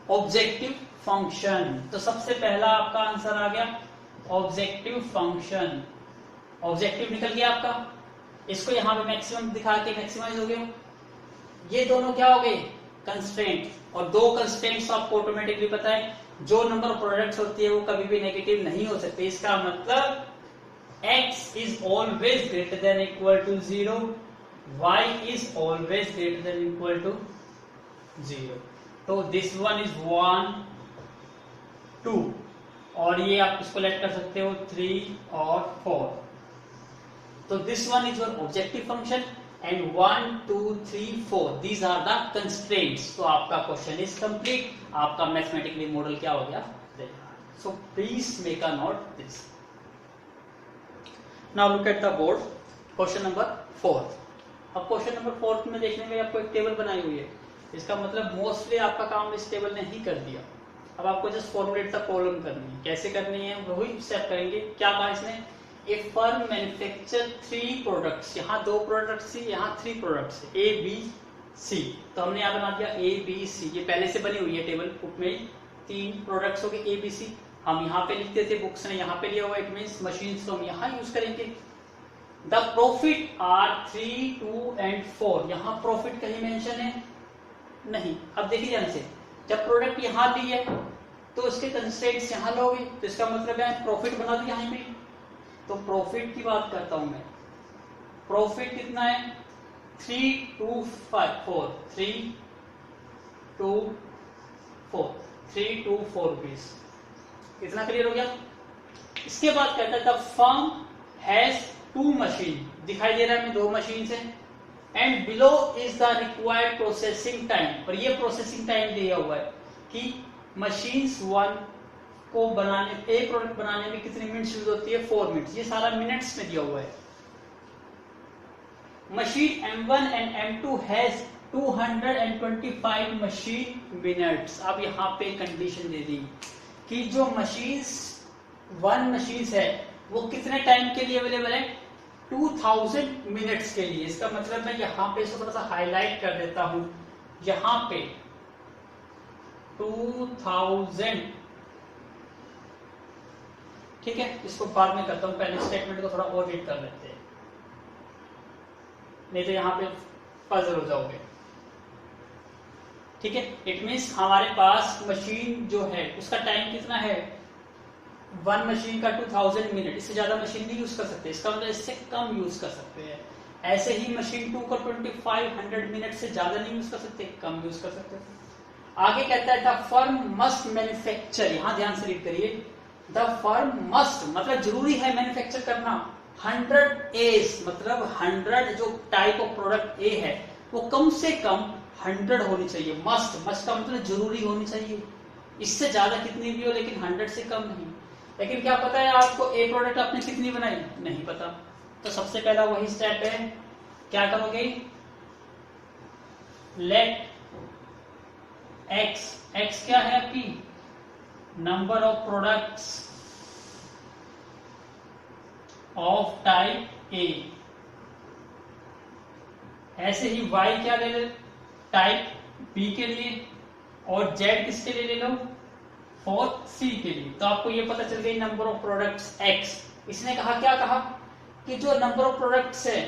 A: Objective function. तो सबसे पहला आपका आंसर आ गया ऑब्जेक्टिव फंक्शन। ऑब्जेक्टिव निकल गया आपका। इसको यहां पे मैक्सिमम दिखा के मैक्सिमाइज हो गया। ये दोनों क्या हो गए? कंस्ट्रेंट। और दो कंस्ट्रेंट्स आपको ऑटोमेटिकली पता है, जो नंबर ऑफ प्रोडक्ट्स होती है वो कभी भी नेगेटिव नहीं हो सकती। इसका मतलब x is always greater than equal to 0, y is always greater than equal to 0. तो this one is 1, 2, और ये आप इसको लेट कर सकते हो 3 और 4। तो this one is your objective function and 1, 2, 3, 4 these are the constraints. तो आपका क्वेश्चन इज कंप्लीट। आपका मैथमेटिकली मॉडल क्या हो गया? So please make a note this. Now look at the board. Question number 4. अब क्वेश्चन नंबर 4 में देखने में आपको एक टेबल बनाई हुई है। इसका मतलब मोस्टली आपका काम इस टेबल ने ही कर दिया। अब आपको जस्ट फॉर्मुलेट द प्रॉब्लम करनी है। कैसे करनी है वही स्टेप करेंगे। क्या कहा इसने? ए फर्म मैन्युफैक्चर 3 प्रोडक्ट्स। यहाँ 2 प्रोडक्ट्स थी, यहाँ 3 प्रोडक्ट्स ए बी सी। तो हमने यहाँ बना दिया ए बी सी। ये पहले से बनी हुई है टेबल बुक में। 3 प्रोडक्ट्स हो गए ए बी सी। हम यहाँ पे लिखते थे, बुक्स ने यहाँ पे लिया हुआ, इट मींस मशीन्स तो हम यहाँ यूज करेंगे। The profit are 3, 2 and 4। यहाँ प्रॉफिट कहीं मेंशन है नहीं। अब देखिए ध्यान से, जब प्रोडक्ट यहाँ दी है तो उसके कंस्ट्रेंट्स यहाँ लोगे, तो इसका मतलब है प्रॉफिट बना दिया यहाँ पे। तो प्रॉफिट की बात करता हूं मैं। प्रॉफिट कितना है? 3, 2, 5, 4, 3, 2, 4, 3, 2, 4 रुपीज। कितना क्लियर हो गया? इसके बाद कहता है द फर्म हैज 2 मशीन। दिखाई दे रहा है 2 मशीन है। And below is the required processing time. और ये प्रोसेसिंग टाइम दिया हुआ है कि मशीन्स 1 को बनाने, एक प्रोडक्ट बनाने में कितने मिनट्स यूज होती है? 4 मिनट्स। ये सारा मिनट्स में दिया हुआ है। Machine M1 and M2 has 225 machine minutes. अब यहाँ पे कंडीशन दे दी कि जो मशीन्स 1 मशीन्स है वो कितने टाइम के लिए अवेलेबल है? 2000 मिनट्स के लिए। इसका मतलब मैं यहाँ पे इसको थोड़ा सा हाईलाइट कर देता हूं। यहाँ पे 2000, ठीक है। इसको बाद में करता हूं, पहले स्टेटमेंट को थोड़ा और रीड कर लेते हैं, नहीं तो यहाँ पे पजल हो जाओगे। ठीक है। इट मीन्स हमारे पास मशीन जो है उसका टाइम कितना है? 1 मशीन का 2000 मिनट। इससे ज्यादा मशीन नहीं यूज कर सकते। इसका मतलब इससे कम यूज कर सकते हैं। ऐसे ही मशीन 2 को 2500 मिनट से ज्यादा नहीं यूज कर सकते, कम यूज कर सकते। आगे कहता है द फर्म मस्ट मैन्युफैक्चर। यहां ध्यान से रीड करिए। द फर्म मस्ट मतलब जरूरी है मैन्युफैक्चर करना। 100 एस मतलब 100 जो टाइप ऑफ प्रोडक्ट ए है वो कम से कम 100 होनी चाहिए। मस्ट, मस्ट का मतलब जरूरी होनी चाहिए। इससे ज्यादा कितनी भी हो लेकिन 100 से कम नहीं। लेकिन क्या पता है आपको ए प्रोडक्ट आपने कितनी बनाई? नहीं पता। तो सबसे पहला वही स्टेप है, क्या करोगे? लेट एक्स, एक्स क्या है आपकी? Number of products of type ए। ऐसे ही y क्या ले लो? टाइप बी के लिए। और z किसके लिए ले लो? फॉर सी के लिए। तो आपको ये पता चल गई नंबर ऑफ प्रोडक्ट्स x। इसने कहा, क्या कहा कि जो नंबर ऑफ प्रोडक्ट्स है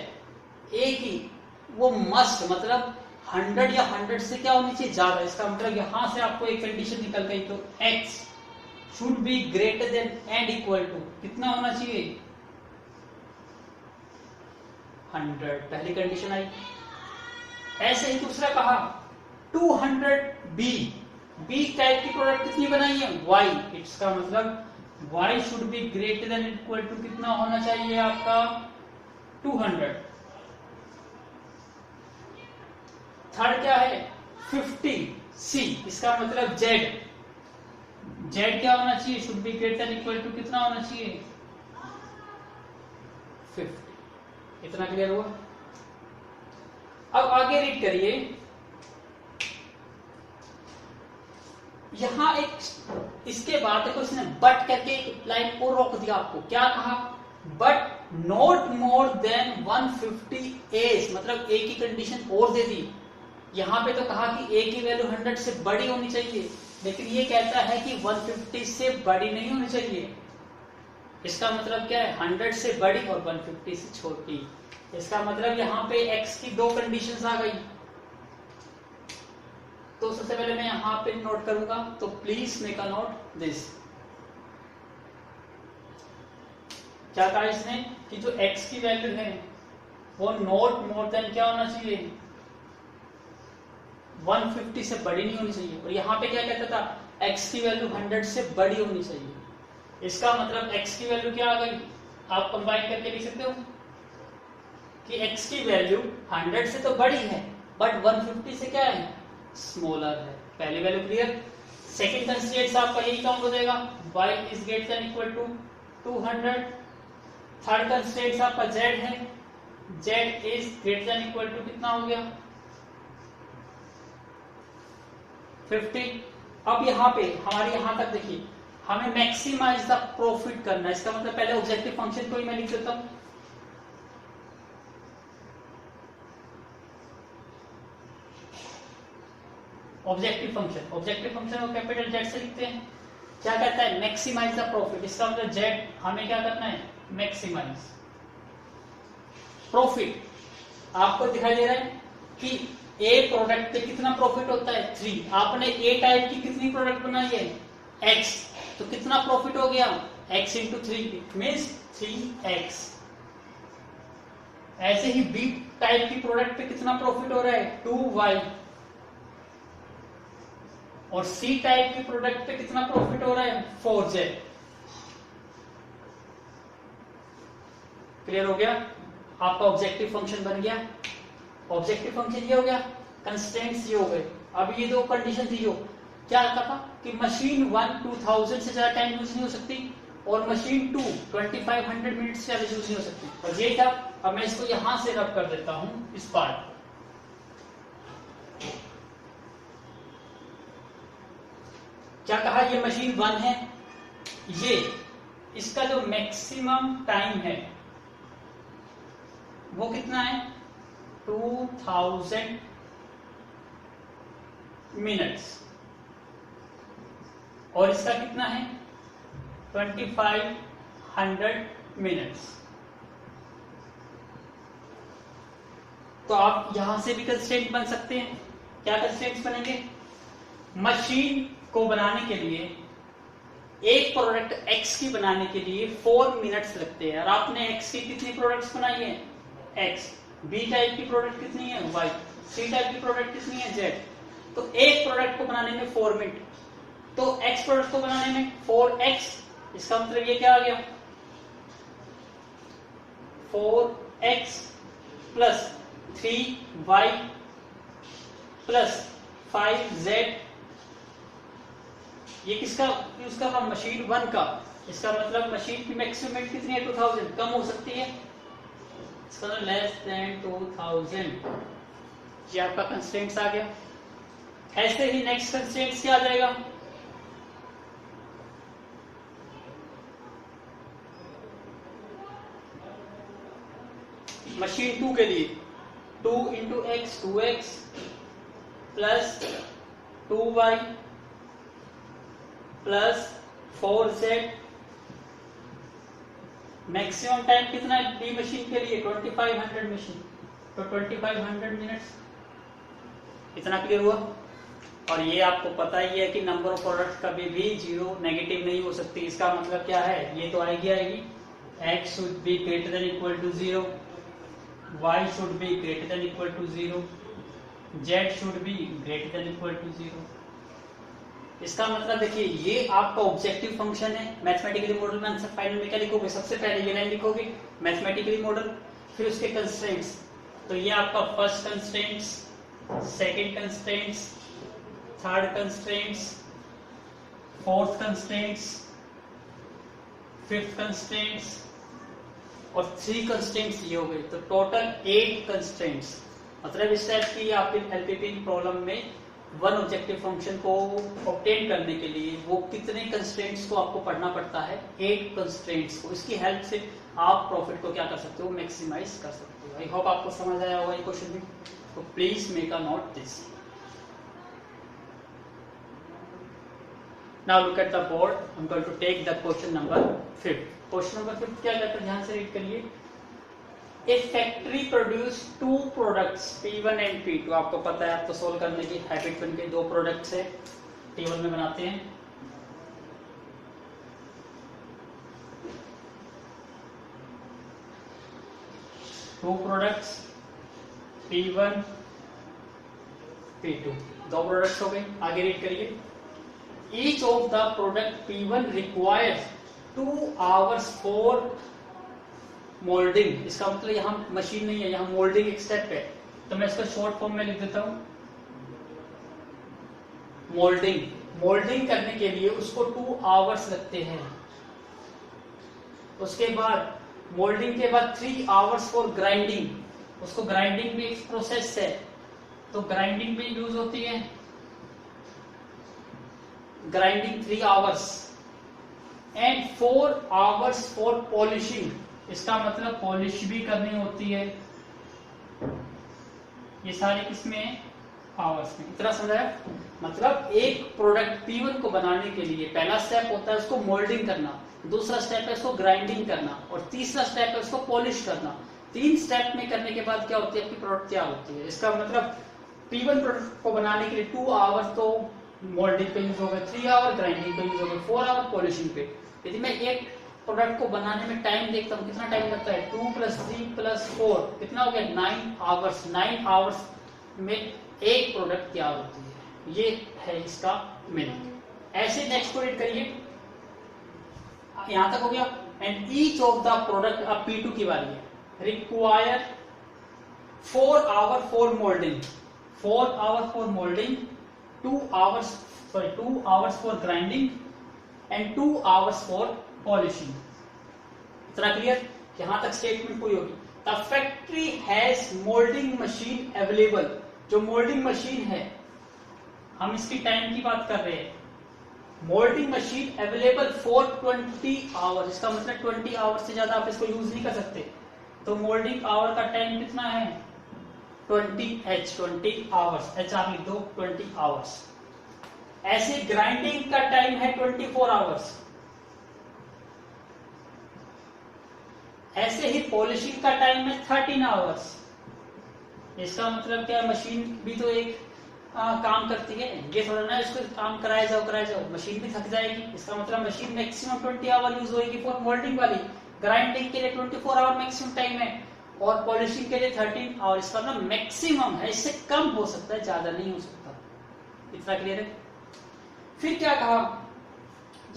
A: ए की वो मस्ट मतलब 100 या 100 से क्या होनी चाहिए, ज्यादा। इसका मतलब यहां से आपको एक कंडीशन निकल गई, तो x should be greater than and equal to कितना होना चाहिए, 100, पहली कंडीशन आई। ऐसे ही दूसरा कहा 200b, बी टाइप की प्रोडक्ट कितनी बनाई है, y, इसका मतलब y should be greater than equal to कितना होना चाहिए आपका 200। थर्ड क्या है 50c, इसका मतलब z, z क्या होना चाहिए, should be greater than equal to कितना होना चाहिए 50। इतना क्लियर हुआ। अब आगे रीड करिए, यहां एक इसके बाद देखो इसने बट करके एक लाइन और रोक दिया आपको, क्या कहा, but not more than 150 A's, मतलब ए की कंडीशन और दे दी। यहां पे तो कहा कि ए की वैल्यू 100 से बड़ी होनी चाहिए, लेकिन ये कहता है कि 150 से बड़ी नहीं होनी चाहिए। इसका मतलब क्या है, 100 से बड़ी और 150 से छोटी। इसका मतलब यहाँ पे x की दो कंडीशंस आ गई। तो सबसे पहले मैं यहाँ पे नोट करूंगा, तो please make a note this. क्या कहा इसने कि जो x की वैल्यू है वो नॉट मोर देन क्या होना चाहिए, 150 से बड़ी नहीं होनी चाहिए। और यहाँ पे क्या कहता था, x की वैल्यू 100 से बड़ी होनी चाहिए। इसका मतलब x की वैल्यू क्या आ गई, आप कंबाइन करके लिख सकते हो कि x की वैल्यू 100 से तो बड़ी है बट 150 से क्या है, स्मॉलर है। पहली वैल्यू क्लियर। सेकंड कंस्ट्रेंट आपका यही काउंट हो जाएगा, y is greater than equal to 200। Third constraint आपका z है, z is greater than equal to कितना हो गया 50। अब यहाँ पे हमारे यहाँ तक देखिए, हमें मैक्सिमाइज द प्रॉफिट करना है। इसका मतलब पहले ऑब्जेक्टिव फंक्शन को ही मैं लिख देता हूं, ऑब्जेक्टिव फंक्शन को कैपिटल जेड से लिखते हैं। क्या कहता है, मैक्सिमाइज द प्रॉफिट। इसका मतलब जेड हमें क्या करना है, मैक्सिमाइज प्रॉफिट। आपको दिखाई दे रहा है कि ए प्रोडक्ट पे कितना प्रॉफिट होता है 3। आपने ए टाइप की कितनी प्रोडक्ट बनाई है x, तो कितना प्रॉफिट हो गया x इंटू 3 मीन्स 3x। ऐसे ही बी टाइप की प्रोडक्ट पे कितना प्रॉफिट हो रहा है 2y, और सी टाइप की प्रोडक्ट पे कितना प्रॉफिट हो रहा है 4z। क्लियर हो गया, आपका ऑब्जेक्टिव फंक्शन बन गया। ऑब्जेक्टिव फंक्शन ये हो गया, कंस्ट्रेंट्स ये हो गए। अब ये दो कंडीशन थी, जो क्या था कि मशीन 1 2000 से ज्यादा टाइम यूज नहीं हो सकती और मशीन 2 2500 मिनट से ज्यादा यूज नहीं हो सकती, और ये था। अब मैं इसको यहां से रब कर देता हूं इस पार्ट। क्या कहा, ये मशीन 1 है, ये इसका जो मैक्सिमम टाइम है वो कितना है 2000 मिनट्स, और इसका कितना है 2500 मिनट्स। तो आप यहां से भी कंस्ट्रेंट बन सकते हैं। क्या कंस्ट्रेंट्स बनेंगे, मशीन को बनाने के लिए, एक प्रोडक्ट x की बनाने के लिए 4 मिनट्स लगते हैं, और आपने x की कितनी प्रोडक्ट्स बनाई है x, b टाइप की प्रोडक्ट कितनी है y, c टाइप की प्रोडक्ट कितनी है z। तो एक प्रोडक्ट को बनाने में 4 मिनट, तो x प्रोडक्ट को बनाने में 4x। इसका मतलब ये क्या आ गया 4x plus 3y plus 5z। ये किसका यूज कर रहा हूं, मशीन 1 का। इसका मतलब मशीन की मैक्सिमम कितनी है 2000, कम हो सकती है, इसका मतलब लेस देन 2000। ये आपका कंस्ट्रेंट्स आ गया। ऐसे ही नेक्स्ट कंस्ट्रेंट्स क्या आ जाएगा, मशीन 2 के लिए 2 into x 2x plus 2y plus 4z। Maximum time कितना है बी मशीन के लिए 2500 मशीन, तो 2500 मिनट्स। इतना क्लियर हुआ। और ये आपको पता ही है कि नंबर ऑफ प्रोडक्ट कभी भी जीरो नेगेटिव नहीं हो सकती। इसका मतलब क्या है, ये तो आएगी x should be greater than equal to 0, y should be greater than equal to 0, z should be greater than equal to 0। इसका मतलब देखिए ये आपका ऑब्जेक्टिव फंक्शन है। मैथमेटिकली मॉडल में आंसर फाइनल में क्या लिखोगे, सबसे पहले ये लाइन लिखोगे मैथमेटिकली मॉडल, फिर उसके कंस्ट्रेंट्स। तो ये आपका first constraints, second constraints, third constraints, fourth constraints, fifth constraints और 3 कंस्ट्रेंट्स ये हो गए। तो टोटल 8 कंस्ट्रेंट्स। मतलब इस टाइप की आपकी एलपीपी प्रॉब्लम में वन ऑब्जेक्टिव फंक्शन को ऑब्टेन करने के लिए वो कितने कंस्ट्रेंट्स को आपको पढ़ना पड़ता है, 8 कंस्ट्रेंट्स को। इसकी हेल्प से आप प्रॉफिट को क्या कर सकते हो, मैक्सिमाइज कर सकते हो। आई होप आपको समझ आया होगा ये क्वेश्चन भी। तो please make a note this. Now look at the board, I am going to take the question number 5। Question number 5 क्या कहता है, ध्यान से रीड करिए। A factory produce 2 products P1 and P2। आपको पता है, आप तो सोल्व करने की हैबिट बन गई। 2 प्रोडक्ट्स है, टेबल में बनाते हैं। Two products P1 P2, 2 products हो गए। आगे रीड करिए। Each of the product P1 requires 2 hours for moulding. इसका मतलब यहाँ मशीन नहीं है, यहाँ मोल्डिंग एक स्टेप है। तो मैं इसका शॉर्ट फॉर्म में लिख देता हूं मोल्डिंग। मोल्डिंग करने के लिए उसको 2 आवर्स लगते हैं। उसके बाद मोल्डिंग के बाद 3 आवर्स फॉर ग्राइंडिंग। उसको ग्राइंडिंग भी एक प्रोसेस है, तो ग्राइंडिंग भी यूज होती है। Grinding 3 hours and 4 hours for polishing. इसका मतलब पॉलिश भी करनी होती है। ये सारी किसमें, आवर्स में। इतना समझाया। मतलब एक प्रोडक्ट P1 को बनाने के लिए पहला स्टेप होता है उसको मोल्डिंग करना, दूसरा स्टेप है उसको ग्राइंडिंग करना और तीसरा स्टेप है उसको पॉलिश करना। 3 स्टेप में करने के बाद क्या होती है, आपकी प्रोडक्ट क्या होती है। इसका मतलब P1 प्रोडक्ट को बनाने के लिए 2 आवर्स तो मोल्डिंग पे यूज हो गए, 3 आवर ग्राइंडिंग पे यूज हो गए, 4 आवर पॉलिशिंग पे। यदि मैं एक प्रोडक्ट को बनाने में टाइम देखता हूँ, कितना टाइम लगता है, 2 + 3 + 4 कितना हो गया, 9 आवर्स। 9 आवर्स में एक प्रोडक्ट तैयार होती है। ये है इसका मीनिंग। ऐसे नेक्स्ट को रीड करिए, यहां तक हो गया। And each of the product, अब P2 की बारी है, require 4 hour for moulding, 4 hour for moulding, 2 hours for grinding and 2 hours for polishing. इतना क्लियर, यहां तक स्टेटमेंट पूरी होगी। The factory has moulding machine available. जो मोल्डिंग मशीन है, हम इसकी टाइम की बात कर रहे हैं। Moulding machine available for 20 hours. इसका मतलब 20 आवर्स से ज्यादा आप इसको यूज नहीं कर सकते। तो मोल्डिंग आवर का टाइम कितना है, 20 आवर्स। H आप लिख दो, 20 आवर्स। ऐसे ग्राइंडिंग का टाइम है 24 आवर्स। ऐसे ही पॉलिशिंग का टाइम है 13 आवर्स। इसका मतलब क्या, मशीन भी तो एक काम करती है। ये थोड़ा ना इसको काम कराया जाओ, मशीन भी थक जाएगी। इसका मतलब मशीन मैक्सिमम 20 आवर यूज होगी फॉर मोल्डिंग वाली। ग्राइंडिंग के लिए 24 आवर मैक्सिमम टाइम है और पॉलिशिंग के लिए 13 आवर। इसका मतलब मैक्सिमम है, इससे कम हो सकता है, ज्यादा नहीं हो सकता। इतना क्लियर है। फिर क्या कहा,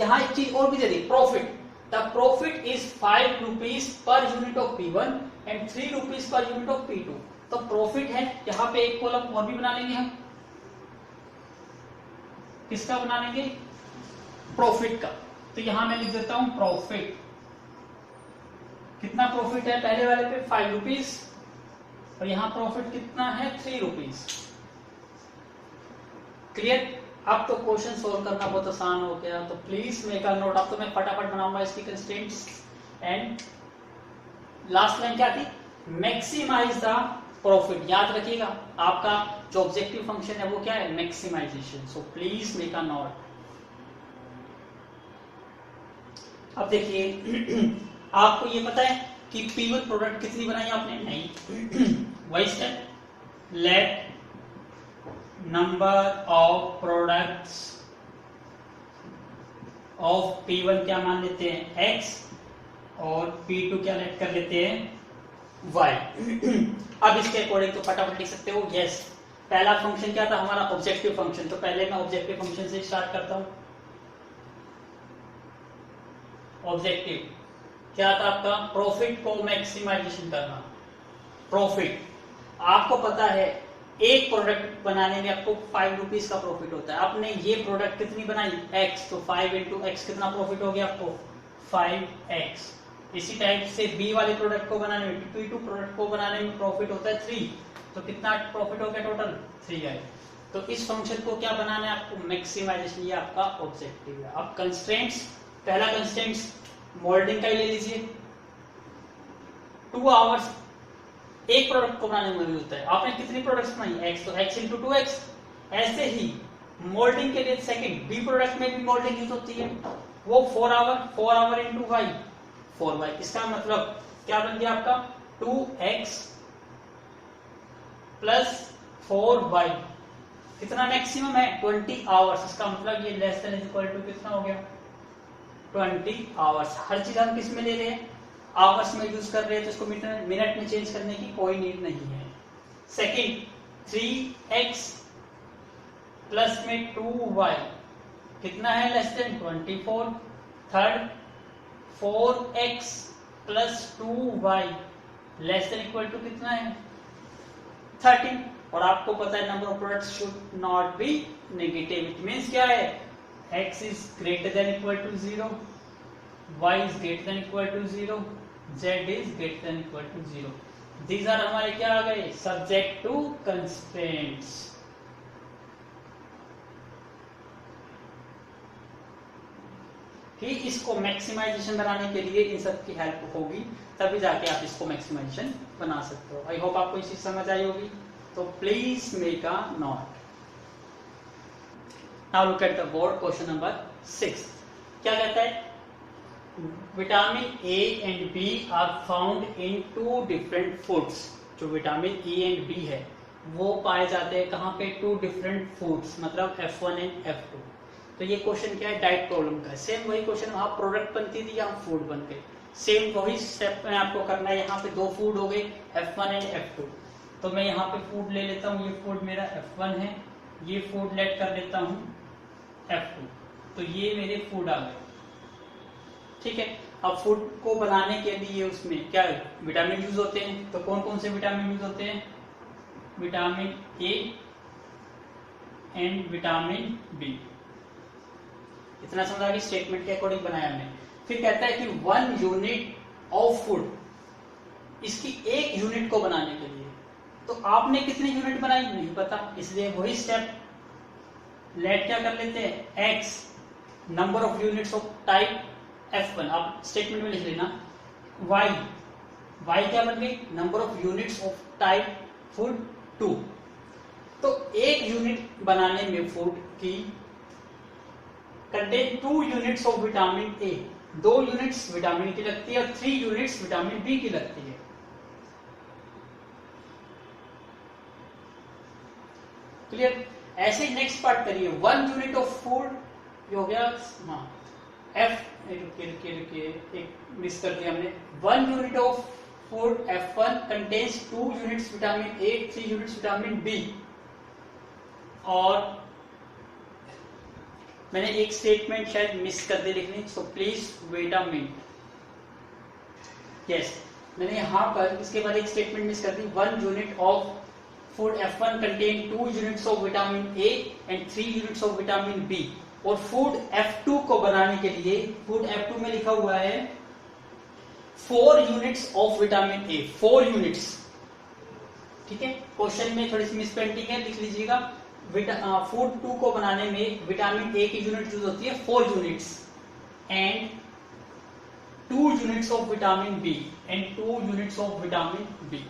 A: यहां एक चीज और भी दे दी, profit. The profit is 5 rupees per unit of P1 and 3 rupees per unit of P2। तो प्रॉफिट है, यहां पे एक कॉलम और भी बना लेंगे हम। किसका बना लेंगे, प्रॉफिट का। तो यहां मैं लिख देता हूं प्रॉफिट। कितना प्रॉफिट है, पहले वाले पे 5 रुपीज और यहां प्रॉफिट कितना है, 3 रुपीज। क्लियर। अब तो क्वेश्चन सोल्व करना बहुत आसान हो गया। तो प्लीज मेक अ नोट। अब तो मैं फटाफट बनाऊंगा इसकी कंस्ट्रेंट्स। एंड लास्ट लाइन क्या थी, मैक्सिमाइज द प्रॉफिट। याद रखिएगा, आपका जो ऑब्जेक्टिव फंक्शन है वो क्या है, maximisation. So please make a note. अब देखिए आपको ये पता है कि P1 प्रोडक्ट कितनी बनाई आपने, नहीं। वही step, let number of products of P1 क्या मान लेते हैं x और P2 क्या लेट कर लेते हैं y। अब इसके अकॉर्डिंग तो फटाफट लिख सकते हो यस। पहला फंक्शन क्या था हमारा ऑब्जेक्टिव फंक्शन, तो पहले मैं ऑब्जेक्टिव फंक्शन से स्टार्ट करता हूं। ऑब्जेक्टिव क्या था आपका, प्रॉफिट को मैक्सिमाइजेशन करना। प्रॉफिट आपको पता है एक प्रोडक्ट बनाने में आपको 5 रुपीज का प्रॉफिट होता है। आपने ये प्रोडक्ट कितनी बनाई x, तो 5 इंटू x कितना प्रॉफिट हो गया आपको 5x। इसी टाइप से B वाले प्रोडक्ट को बनाने में P2 प्रोडक्ट को बनाने में प्रॉफिट होता है 3, तो कितना प्रॉफिट हो गया टोटल 3i। तो इस फंक्शन को क्या बनाना है आपको मैक्सिमाइजेशन, ये आपका ऑब्जेक्टिव है। अब कंस्ट्रेंट्स, पहला कंस्ट्रेंट्स मोल्डिंग का ही ले लीजिए। 2 आवर्स एक प्रोडक्ट को बनाने में होता है। आपने कितनी प्रोडक्ट्स बनाई x, तो x इंटू 2x। ऐसे ही मोल्डिंग के लिए सेकंड B प्रोडक्ट में भी मोल्डिंग यूज होती है, वो 4 आवर इंटू y 4y। इसका मतलब क्या बन गया आपका 2x प्लस 4y। कितना मैक्सिमम है 20 आवर्स। इसका मतलब ये लेस देन इक्वल टू कितना हो गया 20 आवर्स। हर चीज हम किस में ले रहे हैं आवर्स में यूज कर रहे हैं, तो इसको मिनट में चेंज करने की कोई नीड नहीं है। सेकंड 3x प्लस में 2y कितना है less than 24। Third 4x plus 2y less than equal to कितना है 13। और आपको पता है number of products should not be negative. It means क्या है x is greater than equal to 0, y is greater than equal to 0, z is greater than equal to 0। These are हमारे क्या आ गए सब्जेक्ट टू कंस्ट्रेंट्स। ठीक, इसको maximisation बनाने के लिए इन सब की हेल्प होगी, तभी जाके आप इसको मैक्सिमाइजेशन बना सकते हो। आई होप आपको ये चीज समझ आई होगी, तो please make a note. Now look at the board question number 6। क्या कहता है vitamin A and B are found in 2 different foods. जो विटामिन A एंड B है वो पाए जाते हैं कहाँ पे 2 डिफरेंट फूड्स, मतलब F1 एंड F2। तो ये क्वेश्चन क्या है डाइट प्रॉब्लम का। सेम वही क्वेश्चन वहां प्रोडक्ट बनती थी, यहाँ फूड बन गए। सेम वही स्टेप में आपको करना है। यहाँ पे 2 फूड हो गए F1 एंड F2। तो मैं यहाँ पे फूड ले लेता हूँ, ये फूड मेरा F1 है, ये फूड लेट कर लेता हूँ F2। तो ये मेरे फूड आ गए। ठीक है, अब फूड को बनाने के लिए उसमें क्या विटामिन यूज होते हैं। तो कौन कौन से विटामिन यूज होते हैं vitamin A and vitamin B। इतना समझा कि स्टेटमेंट के अकॉर्डिंग बनाया हमने। फिर कहता है कि 1 यूनिट ऑफ फूड, इसकी 1 यूनिट को बनाने के लिए। तो आपने कितनी यूनिट बनाई नहीं पता, इसलिए वही स्टेप लेट क्या कर लेते हैं x number of units of type F1। आप स्टेटमेंट में लिख लेना y क्या बन गई number of units of type food 2। तो 1 यूनिट बनाने में फूड की contain 2 units of vitamin A, 2 units vitamin की लगती है और 3 यूनिट्स विटामिन B की लगती है। क्लियर। ऐसे नेक्स्ट पार्ट करिए 1 यूनिट ऑफ फूड हो गया, हाँ रुकिए एक मिस कर दिया हमने। 1 unit of food F1 contains 2 units vitamin A, 3 units vitamin B। और मैंने एक स्टेटमेंट शायद मिस कर दी लिखनी, so please wait a minute. Yes, मैंने यहां पर इसके बाद एक स्टेटमेंट मिस कर दी। 1 unit of food F1 contain 2 units of vitamin A and 3 units of vitamin B। और फूड F2 को बनाने के लिए फूड F2 में लिखा हुआ है 4 units of vitamin A, 4 units. ठीक है, क्वेश्चन में थोड़ी सी मिसप्रिंटिंग है, लिख लीजिएगा। फूड 2 को बनाने में विटामिन A की यूनिट यूज होती है 4 units and 2 units of vitamin B and 2 units of vitamin B।